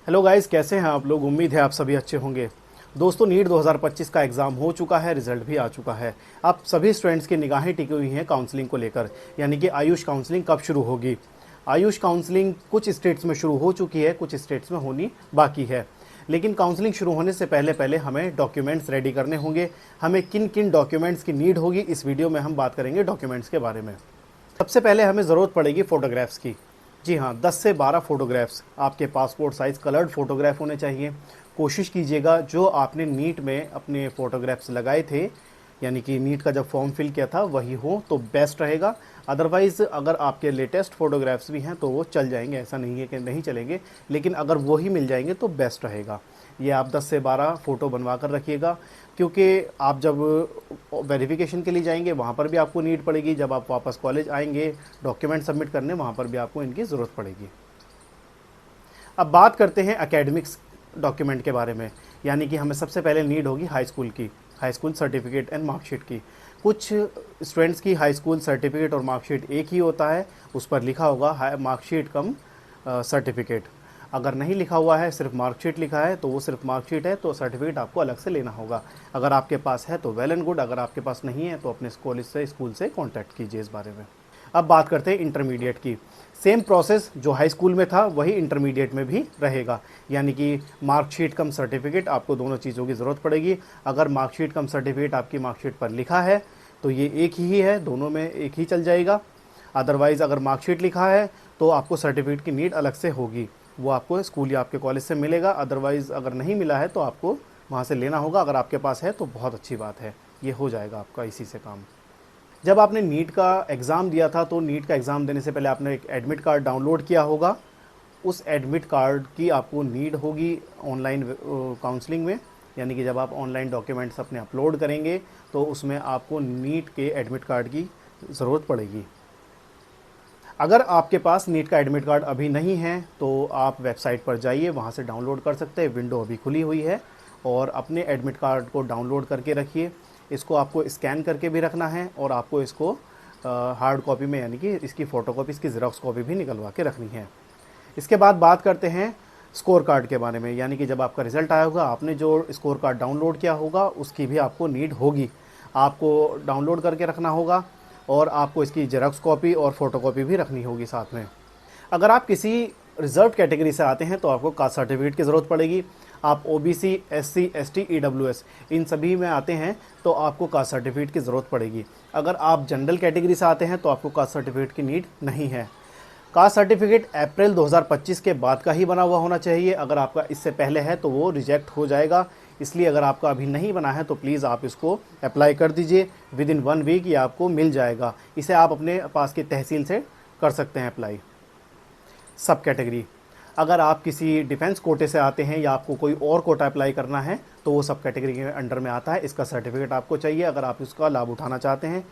Hello guys, कैसे हैं आप लोग। उम्मीद है आप सभी अच्छे होंगे। दोस्तों, नीट 2025 का एग्ज़ाम हो चुका है, रिजल्ट भी आ चुका है। अब सभी स्टूडेंट्स की निगाहें टिकी हुई हैं काउंसलिंग को लेकर, यानी कि आयुष काउंसलिंग कब शुरू होगी। आयुष काउंसलिंग कुछ स्टेट्स में शुरू हो चुकी है, कुछ स्टेट्स में होनी बाकी है। लेकिन काउंसलिंग शुरू होने से पहले पहले हमें डॉक्यूमेंट्स रेडी करने होंगे। हमें किन किन डॉक्यूमेंट्स की नीड होगी, इस वीडियो में हम बात करेंगे डॉक्यूमेंट्स के बारे में। सबसे पहले हमें ज़रूरत पड़ेगी फ़ोटोग्राफ्स की। जी हाँ, 10 से 12 फ़ोटोग्राफ्स आपके पासपोर्ट साइज़ कलर्ड फ़ोटोग्राफ होने चाहिए। कोशिश कीजिएगा जो आपने नीट में अपने फ़ोटोग्राफ्स लगाए थे, यानी कि नीट का जब फॉर्म फिल किया था वही हो तो बेस्ट रहेगा। अदरवाइज़ अगर आपके लेटेस्ट फ़ोटोग्राफ्स भी हैं तो वो चल जाएंगे, ऐसा नहीं है कि नहीं चलेंगे, लेकिन अगर वो ही मिल जाएंगे तो बेस्ट रहेगा। ये आप 10 से 12 फ़ोटो बनवा कर रखिएगा, क्योंकि आप जब वेरिफिकेशन के लिए जाएंगे वहाँ पर भी आपको नीड पड़ेगी। जब आप वापस कॉलेज आएंगे डॉक्यूमेंट सबमिट करने, वहाँ पर भी आपको इनकी ज़रूरत पड़ेगी। अब बात करते हैं एकेडमिक्स डॉक्यूमेंट के बारे में, यानी कि हमें सबसे पहले नीड होगी हाई स्कूल की, high school certificate and marksheet की। कुछ स्टूडेंट्स की हाई स्कूल सर्टिफिकेट और मार्कशीट एक ही होता है, उस पर लिखा होगा मार्कशीट कम सर्टिफिकेट। अगर नहीं लिखा हुआ है, सिर्फ मार्कशीट लिखा है, तो वो सिर्फ मार्कशीट है, तो सर्टिफिकेट आपको अलग से लेना होगा। अगर आपके पास है तो वेल एंड गुड, अगर आपके पास नहीं है तो अपने कॉलेज से, स्कूल से कॉन्टैक्ट कीजिए इस बारे में। अब बात करते हैं इंटरमीडिएट की। सेम प्रोसेस जो हाई स्कूल में था वही इंटरमीडिएट में भी रहेगा, यानी कि मार्कशीट कम सर्टिफिकेट, आपको दोनों चीज़ों की ज़रूरत पड़ेगी। अगर मार्कशीट कम सर्टिफिकेट आपकी मार्कशीट पर लिखा है तो ये एक ही है, दोनों में एक ही चल जाएगा। अदरवाइज़ अगर मार्कशीट लिखा है तो आपको सर्टिफिकेट की नीड अलग से होगी, वो आपको स्कूल या आपके कॉलेज से मिलेगा। अदरवाइज़ अगर नहीं मिला है तो आपको वहाँ से लेना होगा। अगर आपके पास है तो बहुत अच्छी बात है, ये हो जाएगा आपका इसी से काम। जब आपने नीट का एग्ज़ाम दिया था तो नीट का एग्ज़ाम देने से पहले आपने एक एडमिट कार्ड डाउनलोड किया होगा। उस एडमिट कार्ड की आपको नीड होगी ऑनलाइन काउंसलिंग में, यानी कि जब आप ऑनलाइन डॉक्यूमेंट्स अपने अपलोड करेंगे तो उसमें आपको नीट के एडमिट कार्ड की ज़रूरत पड़ेगी। अगर आपके पास नीट का एडमिट कार्ड अभी नहीं है तो आप वेबसाइट पर जाइए, वहाँ से डाउनलोड कर सकते हैं। विंडो अभी खुली हुई है और अपने एडमिट कार्ड को डाउनलोड करके रखिए। इसको आपको स्कैन करके भी रखना है और आपको इसको हार्ड कॉपी में, यानी कि इसकी फ़ोटोकॉपी, इसकी ज़ेरॉक्स कॉपी भी निकलवा के रखनी है। इसके बाद बात करते हैं स्कोर कार्ड के बारे में, यानी कि जब आपका रिज़ल्ट आया होगा, आपने जो स्कोर कार्ड डाउनलोड किया होगा उसकी भी आपको नीड होगी। आपको डाउनलोड करके रखना होगा और आपको इसकी जेरॉक्स कॉपी और फ़ोटोकॉपी भी रखनी होगी साथ में। अगर आप किसी रिजर्व कैटेगरी से आते हैं तो आपको कास्ट सर्टिफिकेट की ज़रूरत पड़ेगी। आप ओबीसी, एससी, एसटी, ईडब्ल्यूएस इन सभी में आते हैं तो आपको कास्ट सर्टिफिकेट की ज़रूरत पड़ेगी। अगर आप जनरल कैटेगरी से आते हैं तो आपको कास्ट सर्टिफिकेट की नीड नहीं है। कास्ट सर्टिफिकेट अप्रैल 2025 के बाद का ही बना हुआ होना चाहिए। अगर आपका इससे पहले है तो वो रिजेक्ट हो जाएगा। इसलिए अगर आपका अभी नहीं बना है तो प्लीज़ आप इसको अप्लाई कर दीजिए। विद इन 1 वीक ये आपको मिल जाएगा। इसे आप अपने पास की तहसील से कर सकते हैं अप्लाई। सब कैटेगरी, अगर आप किसी डिफेंस कोटे से आते हैं या आपको कोई और कोटा अप्लाई करना है तो वो सब कैटेगरी के अंडर में आता है। इसका सर्टिफिकेट आपको चाहिए अगर आप इसका लाभ उठाना चाहते हैं,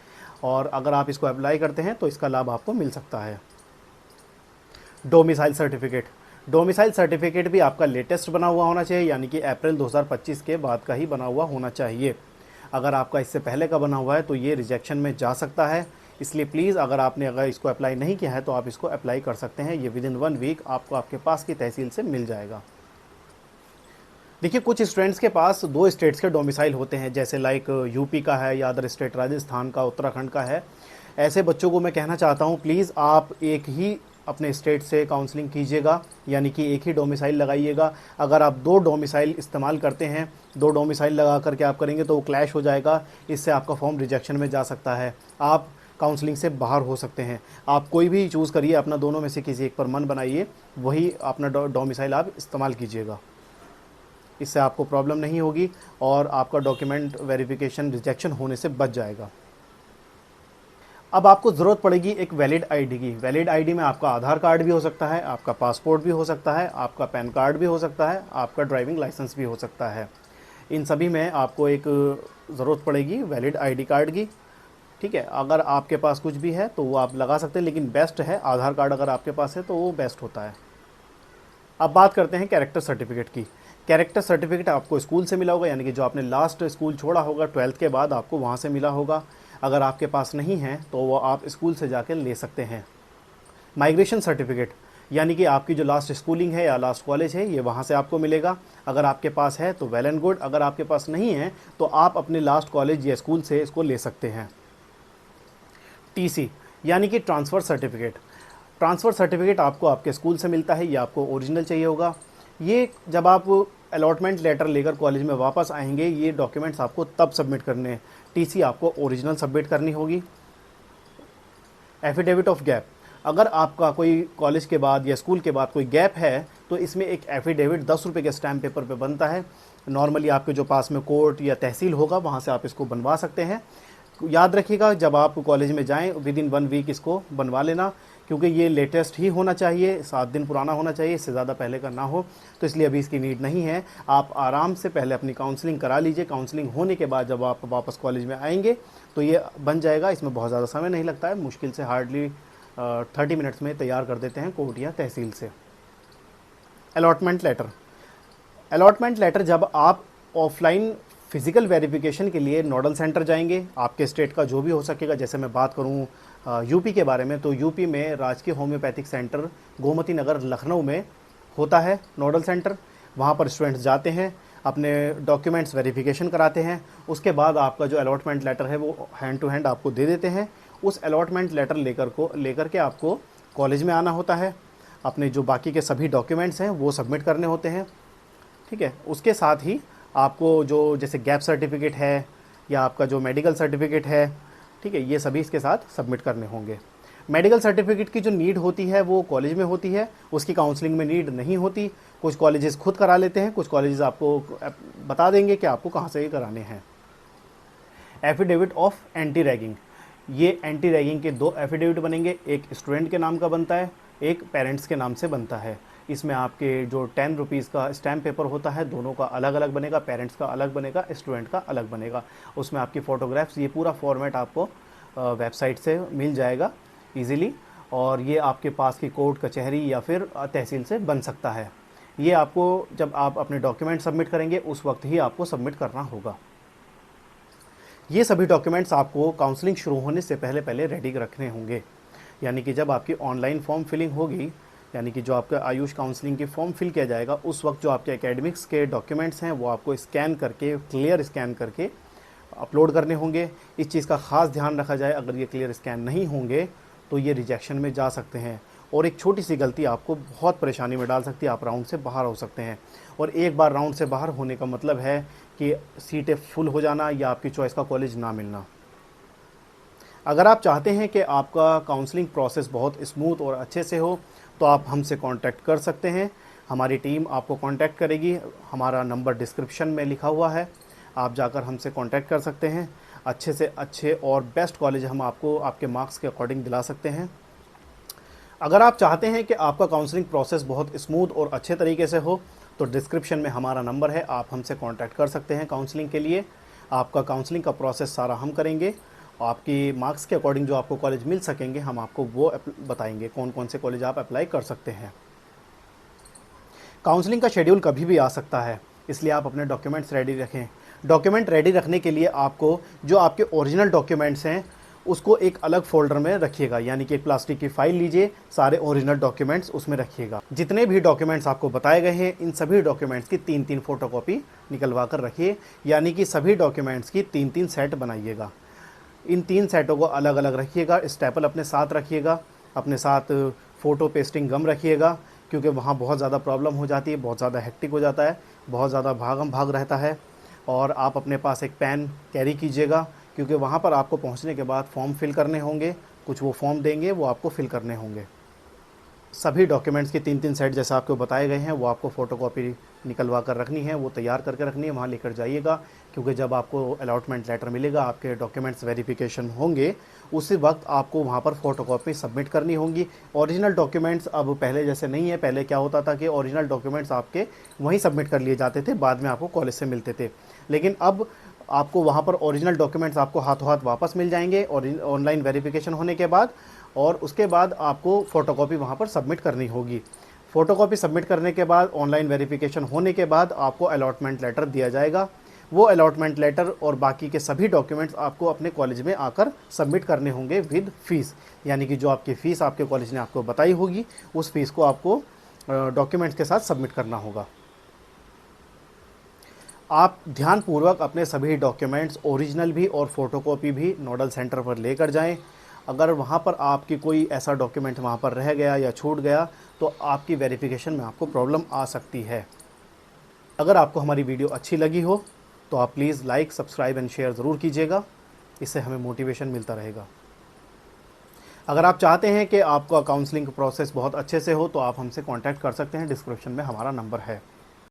और अगर आप इसको अप्लाई करते हैं तो इसका लाभ आपको मिल सकता है। डोमिसाइल सर्टिफिकेट, डोमिसाइल सर्टिफिकेट भी आपका लेटेस्ट बना हुआ होना चाहिए, यानी कि अप्रैल 2025 के बाद का ही बना हुआ होना चाहिए। अगर आपका इससे पहले का बना हुआ है तो ये रिजेक्शन में जा सकता है। इसलिए प्लीज़ अगर इसको अप्लाई नहीं किया है तो आप इसको अप्लाई कर सकते हैं। ये विद इन 1 वीक आपको आपके पास की तहसील से मिल जाएगा। देखिए, कुछ स्टूडेंट्स के पास 2 स्टेट्स के डोमिसाइल होते हैं, जैसे लाइक यूपी का है या अदर स्टेट, राजस्थान का, उत्तराखंड का है। ऐसे बच्चों को मैं कहना चाहता हूँ, प्लीज़ आप एक ही अपने स्टेट से काउंसलिंग कीजिएगा, यानी कि एक ही डोमिसाइल लगाइएगा। अगर आप 2 डोमिसाइल इस्तेमाल करते हैं, 2 डोमिसाइल लगा करके आप करेंगे तो वो क्लैश हो जाएगा। इससे आपका फॉर्म रिजेक्शन में जा सकता है, आप काउंसलिंग से बाहर हो सकते हैं। आप कोई भी चूज़ करिए अपना, दोनों में से किसी एक पर मन बनाइए, वही अपना डोमिसाइल आप इस्तेमाल कीजिएगा। इससे आपको प्रॉब्लम नहीं होगी और आपका डॉक्यूमेंट वेरिफिकेशन रिजेक्शन होने से बच जाएगा। अब आपको ज़रूरत पड़ेगी एक वैलिड आईडी की। वैलिड आईडी में आपका आधार कार्ड भी हो सकता है, आपका पासपोर्ट भी हो सकता है, आपका पैन कार्ड भी हो सकता है, आपका ड्राइविंग लाइसेंस भी हो सकता है। इन सभी में आपको एक ज़रूरत पड़ेगी वैलिड आईडी कार्ड की। ठीक है, अगर आपके पास कुछ भी है तो वो आप लगा सकते हैं, लेकिन बेस्ट है आधार कार्ड अगर आपके पास है तो वो बेस्ट होता है। अब बात करते हैं कैरेक्टर सर्टिफिकेट की। कैरेक्टर सर्टिफिकेट आपको स्कूल से मिला होगा, यानी कि जो आपने लास्ट स्कूल छोड़ा होगा 12th के बाद, आपको वहाँ से मिला होगा। अगर आपके पास नहीं है तो वो आप स्कूल से जाकर ले सकते हैं। माइग्रेशन सर्टिफिकेट, यानी कि आपकी जो लास्ट स्कूलिंग है या लास्ट कॉलेज है ये वहाँ से आपको मिलेगा। अगर आपके पास है तो वेल एंड गुड, अगर आपके पास नहीं है तो आप अपने लास्ट कॉलेज या स्कूल से इसको ले सकते हैं। टीसी यानी कि ट्रांसफ़र सर्टिफिकेट। ट्रांसफ़र सर्टिफिकेट आपको आपके स्कूल से मिलता है, ये आपको ओरिजिनल चाहिए होगा। ये जब आप अलॉटमेंट लेटर लेकर कॉलेज में वापस आएंगे, ये डॉक्यूमेंट्स आपको तब सबमिट करने हैं। टीसी आपको ओरिजिनल सबमिट करनी होगी। एफिडेविट ऑफ गैप, अगर आपका कोई कॉलेज के बाद या स्कूल के बाद कोई गैप है तो इसमें एक एफिडेविट 10 रुपये के स्टैम्प पेपर पे बनता है। नॉर्मली आपके जो पास में कोर्ट या तहसील होगा वहाँ से आप इसको बनवा सकते हैं। याद रखिएगा जब आप कॉलेज में जाएं विदिन 1 वीक इसको बनवा लेना, क्योंकि ये लेटेस्ट ही होना चाहिए, 7 दिन पुराना होना चाहिए, इससे ज़्यादा पहले का ना हो। तो इसलिए अभी इसकी नीड नहीं है। आप आराम से पहले अपनी काउंसलिंग करा लीजिए। काउंसलिंग होने के बाद जब आप वापस कॉलेज में आएंगे तो ये बन जाएगा। इसमें बहुत ज़्यादा समय नहीं लगता है, मुश्किल से हार्डली 30 मिनट्स में तैयार कर देते हैं कोर्ट या तहसील से। Allotment letter. अलॉटमेंट लेटर जब आप ऑफलाइन फिज़िकल वेरिफिकेशन के लिए नोडल सेंटर जाएंगे, आपके स्टेट का जो भी हो सकेगा, जैसे मैं बात करूं यूपी के बारे में तो यूपी में राजकीय होम्योपैथिक सेंटर गोमती नगर लखनऊ में होता है नोडल सेंटर। वहां पर स्टूडेंट्स जाते हैं, अपने डॉक्यूमेंट्स वेरिफिकेशन कराते हैं, उसके बाद आपका जो अलॉटमेंट लेटर है वो हैंड टू हैंड आपको दे देते हैं। उस अलॉटमेंट लेटर लेकर के आपको कॉलेज में आना होता है, अपने जो बाकी के सभी डॉक्यूमेंट्स हैं वो सबमिट करने होते हैं। ठीक है, उसके साथ ही आपको जो जैसे गैप सर्टिफिकेट है या आपका जो मेडिकल सर्टिफिकेट है, ठीक है, ये सभी इसके साथ सबमिट करने होंगे। मेडिकल सर्टिफिकेट की जो नीड होती है वो कॉलेज में होती है, उसकी काउंसलिंग में नीड नहीं होती। कुछ कॉलेजेस खुद करा लेते हैं, कुछ कॉलेजेस आपको बता देंगे कि आपको कहाँ से ये कराने हैं। एफिडेविट ऑफ एंटी रैगिंग, ये एंटी रैगिंग के 2 एफिडेविट बनेंगे, एक स्टूडेंट के नाम का बनता है, एक पेरेंट्स के नाम से बनता है। इसमें आपके जो 10 रुपीज़ का स्टैम्प पेपर होता है दोनों का अलग अलग बनेगा, पेरेंट्स का अलग बनेगा, स्टूडेंट का अलग बनेगा। उसमें आपकी फ़ोटोग्राफ्स, ये पूरा फॉर्मेट आपको वेबसाइट से मिल जाएगा इजीली, और ये आपके पास की कोर्ट कचहरी या फिर तहसील से बन सकता है। ये आपको जब आप अपने डॉक्यूमेंट सबमिट करेंगे उस वक्त ही आपको सबमिट करना होगा। ये सभी डॉक्यूमेंट्स आपको काउंसलिंग शुरू होने से पहले रेडी रखने होंगे। यानी कि जब आपकी ऑनलाइन फॉर्म फिलिंग होगी, यानी कि जो आपका आयुष काउंसलिंग की फॉर्म फिल किया जाएगा, उस वक्त जो आपके एकेडमिक्स के डॉक्यूमेंट्स हैं वो आपको स्कैन करके, क्लियर स्कैन करके अपलोड करने होंगे। इस चीज़ का ख़ास ध्यान रखा जाए, अगर ये क्लियर स्कैन नहीं होंगे तो ये रिजेक्शन में जा सकते हैं, और एक छोटी सी गलती आपको बहुत परेशानी में डाल सकती है, आप राउंड से बाहर हो सकते हैं। और एक बार राउंड से बाहर होने का मतलब है कि सीटें फुल हो जाना या आपकी चॉइस का कॉलेज ना मिलना। अगर आप चाहते हैं कि आपका काउंसलिंग प्रोसेस बहुत स्मूथ और अच्छे से हो तो आप हमसे कांटेक्ट कर सकते हैं। हमारी टीम आपको कांटेक्ट करेगी, हमारा नंबर डिस्क्रिप्शन में लिखा हुआ है, आप जाकर हमसे कांटेक्ट कर सकते हैं। अच्छे से अच्छे और बेस्ट कॉलेज हम आपको आपके मार्क्स के अकॉर्डिंग दिला सकते हैं। अगर आप चाहते हैं कि आपका काउंसलिंग प्रोसेस बहुत स्मूथ और अच्छे तरीके से हो तो डिस्क्रिप्शन में हमारा नंबर है, आप हमसे कांटेक्ट कर सकते हैं काउंसलिंग के लिए। आपका काउंसलिंग का प्रोसेस सारा हम करेंगे, आपकी मार्क्स के अकॉर्डिंग जो आपको कॉलेज मिल सकेंगे हम आपको वो बताएंगे कौन कौन से कॉलेज आप अप्लाई कर सकते हैं। काउंसलिंग का शेड्यूल कभी भी आ सकता है, इसलिए आप अपने डॉक्यूमेंट्स रेडी रखें। डॉक्यूमेंट रेडी रखने के लिए आपको जो आपके ओरिजिनल डॉक्यूमेंट्स हैं उसको एक अलग फोल्डर में रखिएगा, यानी कि एक प्लास्टिक की फाइल लीजिए, सारे ओरिजिनल डॉक्यूमेंट्स उसमें रखिएगा। जितने भी डॉक्यूमेंट्स आपको बताए गए हैं इन सभी डॉक्यूमेंट्स की 3-3 फ़ोटोकॉपी निकलवा कर रखिए, यानी कि सभी डॉक्यूमेंट्स की 3-3 सेट बनाइएगा। इन 3 सेटों को अलग अलग रखिएगा। स्टेपल अपने साथ रखिएगा, अपने साथ फ़ोटो पेस्टिंग गम रखिएगा, क्योंकि वहाँ बहुत ज़्यादा प्रॉब्लम हो जाती है, बहुत ज़्यादा हेक्टिक हो जाता है, बहुत ज़्यादा भागम भाग रहता है। और आप अपने पास एक पेन कैरी कीजिएगा, क्योंकि वहाँ पर आपको पहुँचने के बाद फॉर्म फिल करने होंगे, कुछ वो फॉर्म देंगे वो आपको फिल करने होंगे। सभी डॉक्यूमेंट्स की 3-3 सेट जैसे आपको बताए गए हैं वो आपको फ़ोटोकॉपी निकलवा कर रखनी है, वो तैयार करके रखनी है, वहाँ लेकर जाइएगा, क्योंकि जब आपको अलॉटमेंट लेटर मिलेगा, आपके डॉक्यूमेंट्स वेरिफिकेशन होंगे, उसी वक्त आपको वहाँ पर फ़ोटोकॉपी सबमिट करनी होंगी। ओरिजिनल डॉक्यूमेंट्स अब पहले जैसे नहीं है, पहले क्या होता था कि ओरिजिनल डॉक्यूमेंट्स आपके वहीं सबमिट कर लिए जाते थे, बाद में आपको कॉलेज से मिलते थे, लेकिन अब आपको वहाँ पर ओरिजिनल डॉक्यूमेंट्स आपको हाथों हाथ वापस मिल जाएंगे और ऑनलाइन वेरिफिकेशन होने के बाद, और उसके बाद आपको फ़ोटोकॉपी वहाँ पर सबमिट करनी होगी। फ़ोटोकॉपी सबमिट करने के बाद, ऑनलाइन वेरिफिकेशन होने के बाद आपको अलॉटमेंट लेटर दिया जाएगा। वो अलॉटमेंट लेटर और बाकी के सभी डॉक्यूमेंट्स आपको अपने कॉलेज में आकर सबमिट करने होंगे विद फीस, यानी कि जो आपकी फ़ीस आपके कॉलेज ने आपको बताई होगी उस फीस को आपको डॉक्यूमेंट्स के साथ सबमिट करना होगा। आप ध्यानपूर्वक अपने सभी डॉक्यूमेंट्स ओरिजिनल भी और फोटोकॉपी भी नोडल सेंटर पर लेकर जाएं। अगर वहाँ पर आपकी कोई ऐसा डॉक्यूमेंट वहाँ पर रह गया या छूट गया तो आपकी वेरिफिकेशन में आपको प्रॉब्लम आ सकती है। अगर आपको हमारी वीडियो अच्छी लगी हो तो आप please like, subscribe and share ज़रूर कीजिएगा, इससे हमें मोटिवेशन मिलता रहेगा। अगर आप चाहते हैं कि आपका काउंसलिंग प्रोसेस बहुत अच्छे से हो तो आप हमसे कांटेक्ट कर सकते हैं, डिस्क्रिप्शन में हमारा नंबर है।